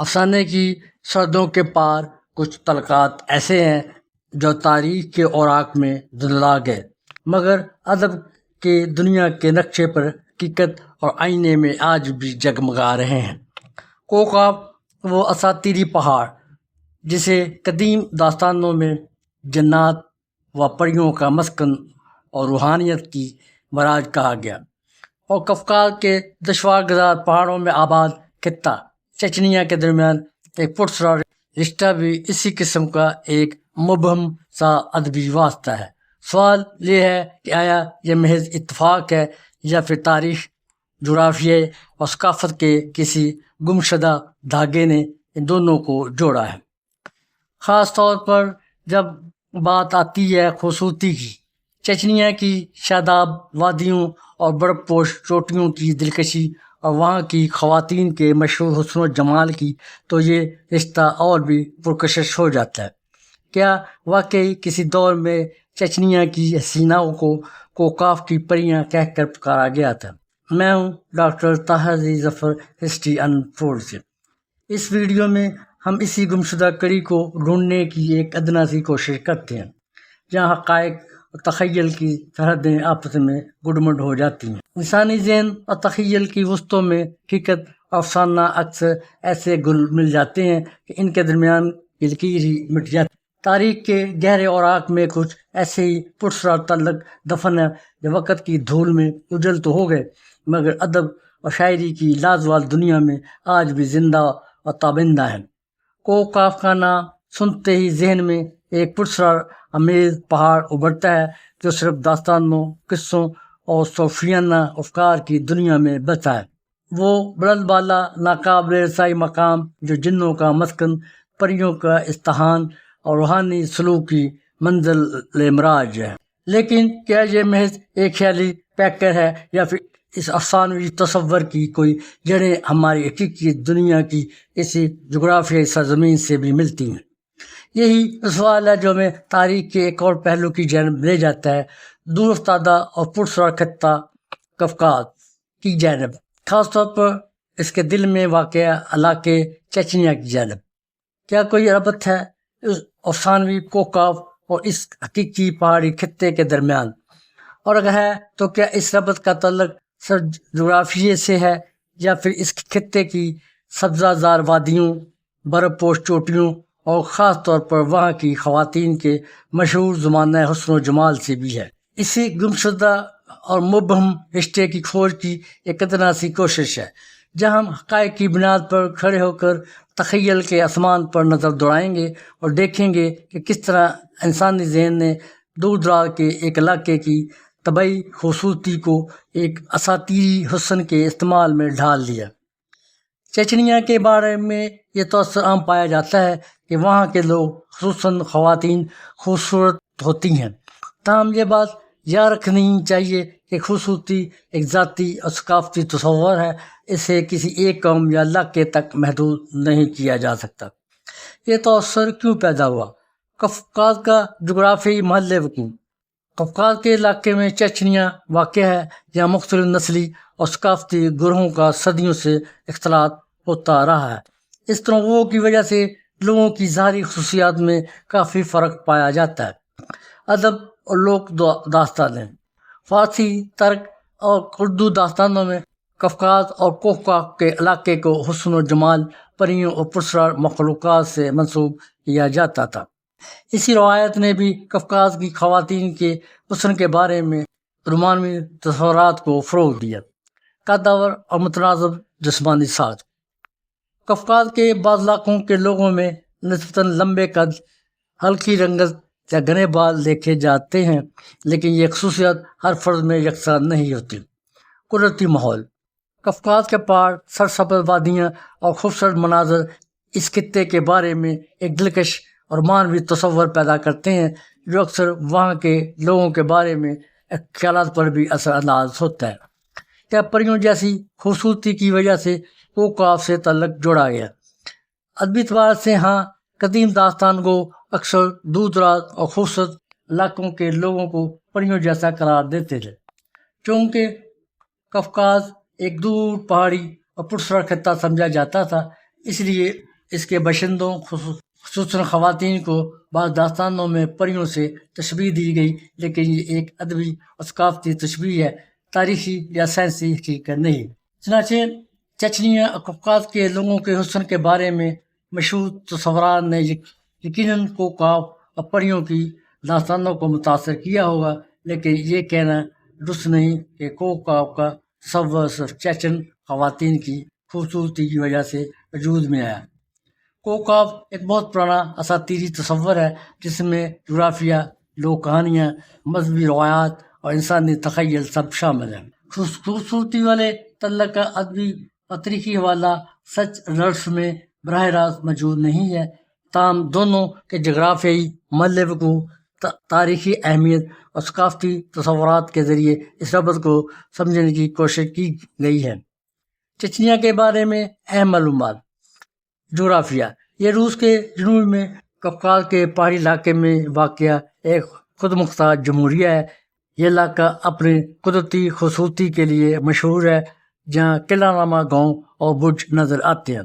افسانے کی سردوں کے پار کچھ طلقات ایسے ہیں جو تاریخ کے اوراق میں دھندلا گئے، مگر ادب کے دنیا کے نقشے پر حقیقت اور آئینے میں آج بھی جگمگا رہے ہیں۔ کوکاف وہ اساطیری پہاڑ جسے قدیم داستانوں میں جنات و پریوں کا مسکن اور روحانیت کی معراج کہا گیا، اور کفکاز کے دشوار گزار پہاڑوں میں آباد خطہ چچنیا کے درمیان ایک پراسرار رشتہ بھی اسی قسم کا ایک مبہم سا ادبی واسطہ ہے۔ سوال یہ ہے کہ آیا یہ محض اتفاق ہے یا پھر تاریخ، جغرافیہ اور ثقافت کے کسی گمشدہ دھاگے نے ان دونوں کو جوڑا ہے؟ خاص طور پر جب بات آتی ہے خوبصورتی کی، چچنیا کی شاداب وادیوں اور برف پوش چوٹیوں کی دلکشی اور وہاں کی خواتین کے مشہور حسن و جمال کی، تو یہ رشتہ اور بھی پرکشش ہو جاتا ہے۔ کیا واقعی کسی دور میں چچنیا کی حسیناؤں کو کوکاف کی پریاں کہہ کر پکارا گیا تھا؟ میں ہوں ڈاکٹر طاہر عزیز ظفر، ہسٹری انفولڈ سے۔ اس ویڈیو میں ہم اسی گمشدہ کڑی کو ڈھونڈنے کی ایک ادنا سی کوشش کرتے ہیں جہاں حقائق اور تخیل کی سرحدیں آپس میں گڈمڈ ہو جاتی ہیں۔ انسانی ذہن اور تخیل کی وسطوں میں حقیقت اور افسانہ اکثر ایسے گل مل جاتے ہیں کہ ان کے درمیان کی لکیر ہی مٹ جاتی ہے۔ تاریخ کے گہرے اوراق میں کچھ ایسے ہی پراسرار تعلق دفن ہے جو وقت کی دھول میں اجل تو ہو گئے، مگر ادب اور شاعری کی لازوال دنیا میں آج بھی زندہ اور تابندہ ہیں۔ کوکاف کا نام سنتے ہی ذہن میں ایک پراسرار امیز پہاڑ ابھرتا ہے جو صرف داستانوں، قصوں اور صوفیانہ افکار کی دنیا میں بسا ہے۔ وہ بلند بالا ناقابل رسائی مقام جو جنوں کا مسکن، پریوں کا استحان اور روحانی سلوک کی منزل معراج ہے۔ لیکن کیا یہ محض ایک خیالی پیکر ہے یا پھر اس افسانوی تصور کی کوئی جڑیں ہماری حقیقی دنیا کی اسی جغرافیائی سرزمین سے بھی ملتی ہیں؟ یہی سوال ہے جو ہمیں تاریخ کے ایک اور پہلو کی جانب لے جاتا ہے، دور افتادہ اور پراسرار خطہ قفقاز کی جانب، خاص طور پر اس کے دل میں واقع علاقے چچنیا کی جانب۔ کیا کوئی ربط ہے اس افسانوی کوکاف اور اس حقیقی پہاڑی خطے کے درمیان؟ اور اگر ہے تو کیا اس ربط کا تعلق صرف جغرافیے سے ہے یا پھر اس خطے کی سبزہ زار وادیوں، برف پوش چوٹیوں اور خاص طور پر وہاں کی خواتین کے مشہور زمانہ حسن و جمال سے بھی ہے؟ اسی گمشدہ اور مبہم رشتے کی کھوج کی ایک ادنا سی کوشش ہے جہاں ہم حقائق کی بنیاد پر کھڑے ہو کر تخیل کے آسمان پر نظر دوڑائیں گے اور دیکھیں گے کہ کس طرح انسانی ذہن نے دور دراز کے ایک علاقے کی طبعی خوبصورتی کو ایک اساطیری حسن کے استعمال میں ڈھال لیا۔ چچنیا کے بارے میں یہ توسر عام پایا جاتا ہے کہ وہاں کے لوگ، خصوصاً خواتین، خوبصورت ہوتی ہیں، تاہم یہ بات یاد رکھنی چاہیے کہ خوبصورتی ایک ذاتی اور ثقافتی تصور ہے، اسے کسی ایک قوم یا علاقے تک محدود نہیں کیا جا سکتا۔ یہ توسر کیوں پیدا ہوا؟ قفقاز کا جغرافیائی محل وقوع۔ قفقاز کے علاقے میں چچنیا واقع ہے جہاں مختلف نسلی اور ثقافتی گروہوں کا صدیوں سے اختلاط ہوتا رہا ہے۔ اس تنوع کی وجہ سے لوگوں کی ظاہری خصوصیات میں کافی فرق پایا جاتا ہے۔ ادب اور لوک داستانیں، فارسی، ترک اور اردو داستانوں میں قفقاز اور کوکاف کے علاقے کو حسن و جمال، پریوں اور پراسرار مخلوقات سے منسوب کیا جاتا تھا۔ اسی روایت نے بھی قفقاز کی خواتین کے حسن کے بارے میں رومانوی تصورات کو فروغ دیا۔ قدور اور متناسب جسمانی ساخت، قفقاز کے بعض علاقوں کے لوگوں میں نسبتاً لمبے قد، ہلکی رنگت یا گھنے بال دیکھے جاتے ہیں، لیکن یہ خصوصیت ہر فرد میں یکساں نہیں ہوتی۔ قدرتی ماحول، قفقاز کے پہاڑ، سرسبز وادیاں اور خوبصورت مناظر اس خطے کے بارے میں ایک دلکش اور معنوی تصور پیدا کرتے ہیں جو اکثر وہاں کے لوگوں کے بارے میں خیالات پر بھی اثر انداز ہوتا ہے۔ کیا پریوں جیسی خوبصورتی کی وجہ سے کوکاف سے تعلق جوڑا گیا؟ ادبی اعتبار سے ہاں، قدیم داستان کو اکثر دور دراز اور خوبصورت علاقوں کے لوگوں کو پریوں جیسا قرار دیتے تھے۔ چونکہ قفقاز ایک دور پہاڑی اور پراسرار خطہ سمجھا جاتا تھا، اس لیے اس کے باشندوں خصوصاً خواتین کو بعض داستانوں میں پریوں سے تشبیہ دی گئی، لیکن یہ ایک ادبی اور ثقافتی تشبیہ ہے، تاریخی یا سائنسی حقیقت نہیں۔ چنانچہ چچنیا اور قفقاز کے لوگوں کے حسن کے بارے میں مشہور تصورات نے یقیناً کوکاف اور پریوں کی داستانوں کو متاثر کیا ہوگا، لیکن یہ کہنا درست نہیں کہ کوکاف کا تصور صرف چیچن خواتین کی خوبصورتی کی وجہ سے وجود میں آیا۔ کوکاف ایک بہت پرانا اساطیری تصور ہے جس میں جغرافیہ، لوک کہانیاں، مذہبی روایات اور انسانی تخیل سب شامل ہیں۔ خوبصورتی والے تعلق کا ادبی اور تاریخی حوالہ سچ رلس میں براہ راست موجود نہیں ہے، تاہم دونوں کے جغرافیائی محل وقوع، تاریخی اہمیت اور ثقافتی تصورات کے ذریعے اس ربط کو سمجھنے کی کوشش کی گئی ہے۔ چچنیا کے بارے میں اہم معلومات۔ جغرافیہ: یہ روس کے جنوب میں قفقاز کے پہاڑی علاقے میں واقع ایک خود مختار جمہوریہ ہے۔ یہ علاقہ اپنی قدرتی خوبصورتی کے لیے مشہور ہے، جہاں قلعہ نما گاؤں اور برج نظر آتے ہیں۔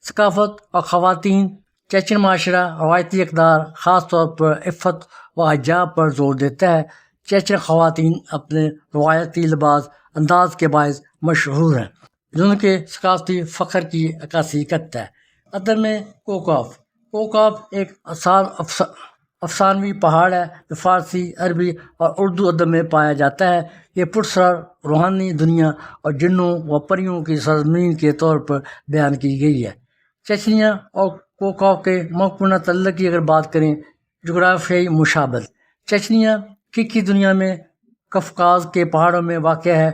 ثقافت اور خواتین: چیچن معاشرہ روایتی اقدار، خاص طور پر عفت و حجاب پر زور دیتا ہے۔ چیچن خواتین اپنے روایتی لباس انداز کے باعث مشہور ہیں، جو ان کے ثقافتی فخر کی عکاسی کرتا ہے۔ ادب میں کوکاف ایک افسانوی پہاڑ ہے جو فارسی، عربی اور اردو ادب میں پایا جاتا ہے۔ یہ پراسرار روحانی دنیا اور جنوں و پریوں کی سرزمین کے طور پر بیان کی گئی ہے۔ چچنیا اور کوکاف کے مقبوضہ تعلق کی اگر بات کریں، جغرافیائی مشابہت: چچنیا حقیقی دنیا میں قفقاز کے پہاڑوں میں واقع ہے،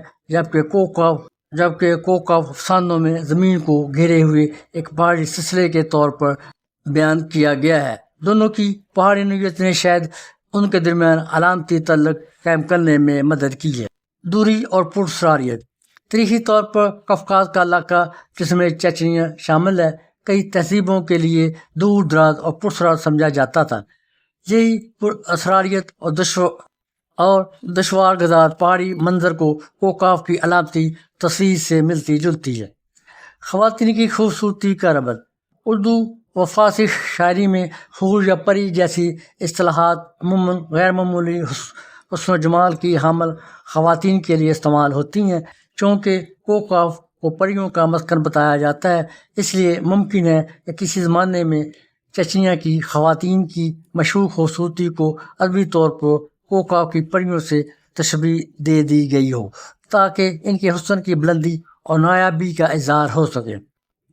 جبکہ کوکاف افسانوں میں زمین کو گھیرے ہوئے ایک پہاڑی سلسلے کے طور پر بیان کیا گیا ہے۔ دونوں کی پہاڑی نوعیت نے شاید ان کے درمیان علامتی تعلق قائم کرنے میں مدد کی ہے۔ دوری اور پراسراریت: تاریخی طور پر قفقاز کا علاقہ، جس میں چچنیا شامل ہے، کئی تہذیبوں کے لیے دور دراز اور پراسرار سمجھا جاتا تھا۔ یہی پراسراریت اور دشوار گزار پہاڑی منظر کو کوکاف کی علامتی تصویر سے ملتی جلتی ہے۔ خواتین کی خوبصورتی کا ربط: اردو و فارسی شاعری میں حور یا پری جیسی اصطلاحات عموماً غیر معمولی حسن و جمال کی حامل خواتین کے لیے استعمال ہوتی ہیں۔ چونکہ کوکاف کو پریوں کا مسکن بتایا جاتا ہے، اس لیے ممکن ہے کہ کسی زمانے میں چچنیا کی خواتین کی مشہور خوبصورتی کو ادبی طور پر کوکاف کی پریوں سے تشبیہ دے دی گئی ہو، تاکہ ان کے حسن کی بلندی اور نایابی کا اظہار ہو سکے۔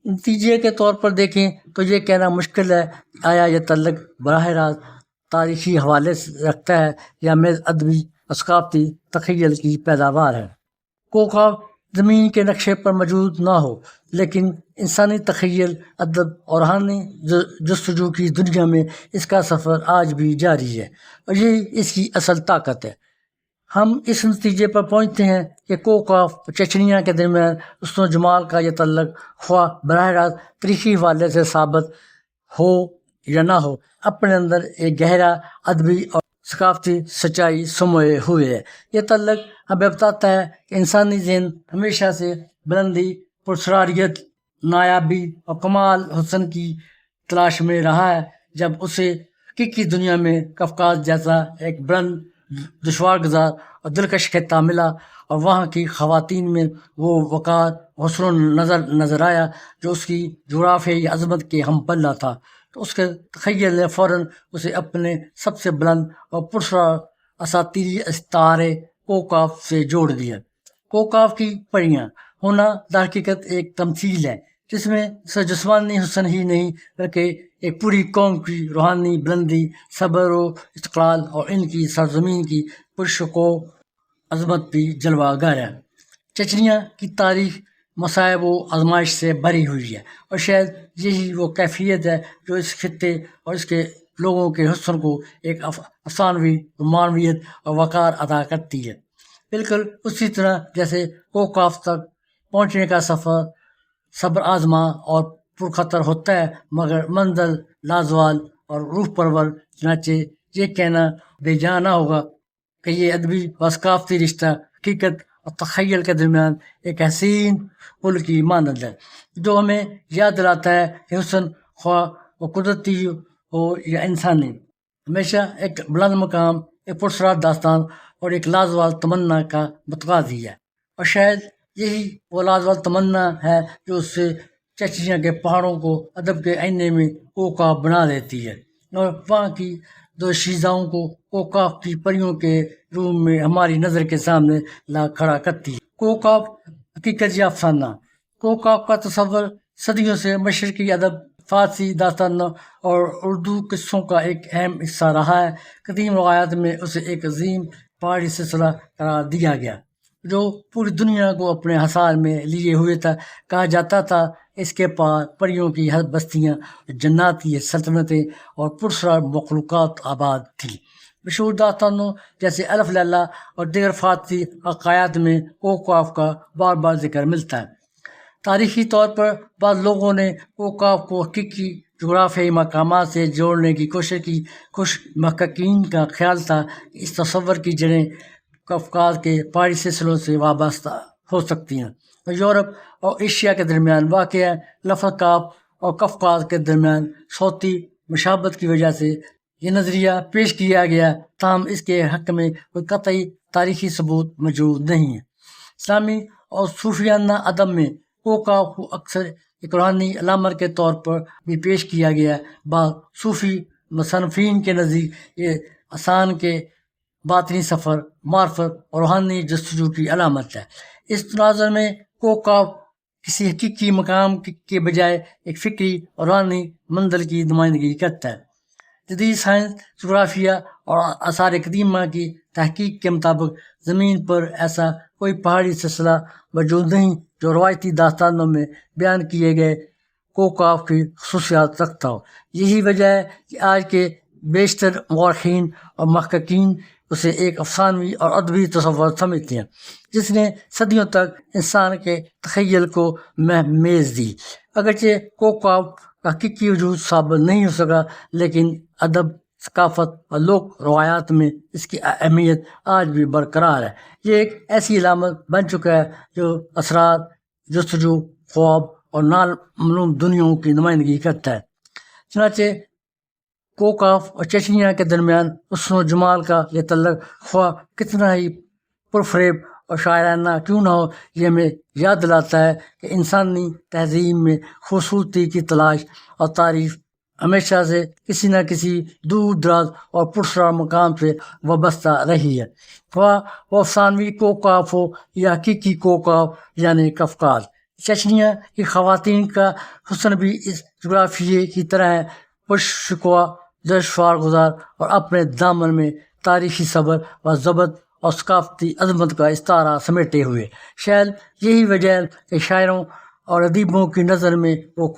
نتیجے کے طور پر دیکھیں تو یہ کہنا مشکل ہے کہ آیا یہ تعلق براہ راست تاریخی حوالے رکھتا ہے یا محض ادبی اور ثقافتی تخیل کی پیداوار ہے۔ کوکاف زمین کے نقشے پر موجود نہ ہو، لیکن انسانی تخیل، ادب اور روحانی جستجو کی دنیا میں اس کا سفر آج بھی جاری ہے، اور یہی اس کی اصل طاقت ہے۔ ہم اس نتیجے پر پہنچتے ہیں کہ کوکاف اور چچنیا کے درمیان حسن و جمال کا یہ تعلق خواہ براہ راست تاریخی حوالے سے ثابت ہو یا نہ ہو، اپنے اندر ایک گہرا ادبی اور ثقافتی سچائی سموئے ہوئے ہے۔ یہ تعلق ہمیں بتاتا ہے کہ انسانی ذہن ہمیشہ سے بلندی، پراسراریت، نایابی اور کمال حسن کی تلاش میں رہا ہے۔ جب اسے حقیقی دنیا میں قفقاز جیسا ایک بلند، دشوار گزار اور دلکش خطہ ملا، اور وہاں کی خواتین میں وہ وقار حسن نظر آیا جو اس کی جغرافیائی عظمت کے ہم پلہ تھا، تو اس کے تخیل نے فوراً اسے اپنے سب سے بلند اور پراسرار اساطیری استعارے کوکاف سے جوڑ دیا۔ کوکاف کی پریاں ہونا درحقیقت ایک تمثیل ہے جس میں صرف جسمانی حسن ہی نہیں بلکہ ایک پوری قوم کی روحانی بلندی، صبر و استقلال اور ان کی سرزمین کی پرشکوہ عظمت بھی جلوہ گر ہے۔ چچنیا کی تاریخ مصائب و آزمائش سے بھری ہوئی ہے، اور شاید یہی وہ کیفیت ہے جو اس خطے اور اس کے لوگوں کے حسن کو ایک افسانوی رومانویت اور وقار عطا کرتی ہے۔ بالکل اسی طرح جیسے کوکاف تک پہنچنے کا سفر صبر آزما اور پرخطر ہوتا ہے، مگر منزل لازوال اور روح پرور۔ چنانچہ یہ کہنا بے جان نہ ہوگا کہ یہ ادبی و ثقافتی رشتہ حقیقت اور تخیل کے درمیان ایک حسین پل کی مانند ہے، جو ہمیں یاد دلاتا ہے کہ حسن خواہ وہ قدرتی ہو یا انسانی، ہمیشہ ایک بلند مقام، ایک پرسرار داستان اور ایک لازوال تمنا کا متقاضی ہے، اور شاید یہی وہ لازوال تمنا ہے جو اس سے چچنیا کے پہاڑوں کو ادب کے آئینے میں کوکاف بنا دیتی ہے، اور وہاں کی دو شیزاؤں کو کوکاف کی پریوں کے روم میں ہماری نظر کے سامنے لا کھڑا کرتی ہے۔ کوکاف حقیقت یا افسانہ۔ کوکاف کا تصور صدیوں سے مشرقی ادب، فارسی داستانوں اور اردو قصوں کا ایک اہم حصہ رہا ہے۔ قدیم روایات میں اسے ایک عظیم پہاڑی سلسلہ قرار دیا گیا جو پوری دنیا کو اپنے حصار میں لیے ہوئے تھا۔ کہا جاتا تھا اس کے پار پریوں کی بستیاں، جناتی سلطنتیں اور پرسرار مخلوقات آباد تھیں۔ مشہور داستانوں جیسے الف لیلا اور دیگر فارسی حکایات میں کوکاف کا بار بار ذکر ملتا ہے۔ تاریخی طور پر بعض لوگوں نے کوکاف کو حقیقی جغرافیائی مقامات سے جوڑنے کی کوشش کی۔ کچھ محققین کا خیال تھا کہ اس تصور کی جڑیں قفقاز کے پہاڑی سلسلوں سے وابستہ ہو سکتی ہیں، اور یورپ اور ایشیا کے درمیان واقع لفظ کاف اور قفقاز کے درمیان صوتی مشابہت کی وجہ سے یہ نظریہ پیش کیا گیا، تاہم اس کے حق میں کوئی قطعی تاریخی ثبوت موجود نہیں ہے۔ اسلامی اور صوفیانہ ادب میں کوکاف کو اکثر ایک روحانی علامت کے طور پر بھی پیش کیا گیا ہے۔ بعض صوفی مصنفین کے نزدیک یہ انسان کے باطنی سفر، معرفت اور روحانی جستجو کی علامت ہے۔ اس تناظر میں کوکاف کسی حقیقی مقام کے بجائے ایک فکری اور روحانی منزل کی نمائندگی کرتا ہے۔ جدید سائنس، جغرافیہ اور آثار قدیمہ کی تحقیق کے مطابق زمین پر ایسا کوئی پہاڑی سلسلہ موجود نہیں جو روایتی داستانوں میں بیان کیے گئے کوکاف کی خصوصیات رکھتا ہو۔ یہی وجہ ہے کہ آج کے بیشتر مورخین اور محققین اسے ایک افسانوی اور ادبی تصور سمجھتے ہیں جس نے صدیوں تک انسان کے تخیل کو مہمیز دی۔ اگرچہ کوکاف کا حقیقی وجود ثابت نہیں ہو سکا، لیکن ادب، ثقافت اور لوک روایات میں اس کی اہمیت آج بھی برقرار ہے۔ یہ ایک ایسی علامت بن چکا ہے جو اسرار، جستجو، خواب اور نامعلوم دنیاؤں کی نمائندگی کرتا ہے۔ چنانچہ کوکاف اور چچنیا کے درمیان حسن و جمال کا یہ تعلق خواہ کتنا ہی پرفریب اور شاعرانہ کیوں نہ ہو، یہ ہمیں یاد دلاتا ہے کہ انسانی تہذیب میں خوبصورتی کی تلاش اور تعریف ہمیشہ سے کسی نہ کسی دور دراز اور پرسرار مقام سے وابستہ رہی ہے، خواہ وہ افسانوی کوکاف ہو یا حقیقی کوکاف یعنی قفقاز۔ چچنیا کی خواتین کا حسن بھی اس جغرافیے کی طرح ہے، پرشکوہ، دشوار گزار اور اپنے دامن میں تاریخی صبر و ضبط اور ثقافتی عظمت کا استعارہ سمیٹے ہوئے۔ شاید یہی وجہ ہے کہ شاعروں اور ادیبوں کی نظر میں وہ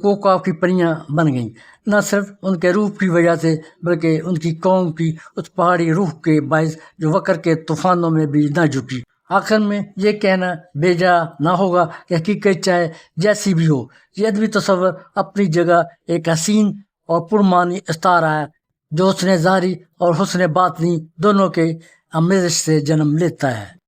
کوکاف کی پریاں بن گئیں، نہ صرف ان کے روپ کی وجہ سے بلکہ ان کی قوم کی اس پہاڑی روح کے باعث جو وقر کے طوفانوں میں بھی نہ جھکی۔ آخر میں یہ کہنا بے جا نہ ہوگا کہ حقیقت چاہے جیسی بھی ہو، یہ ادبی تصور اپنی جگہ ایک حسین اور پرمعنی استعارہ ہے جو حسن ظاہری اور حسن باطنی دونوں کے آمیزش سے جنم لیتا ہے۔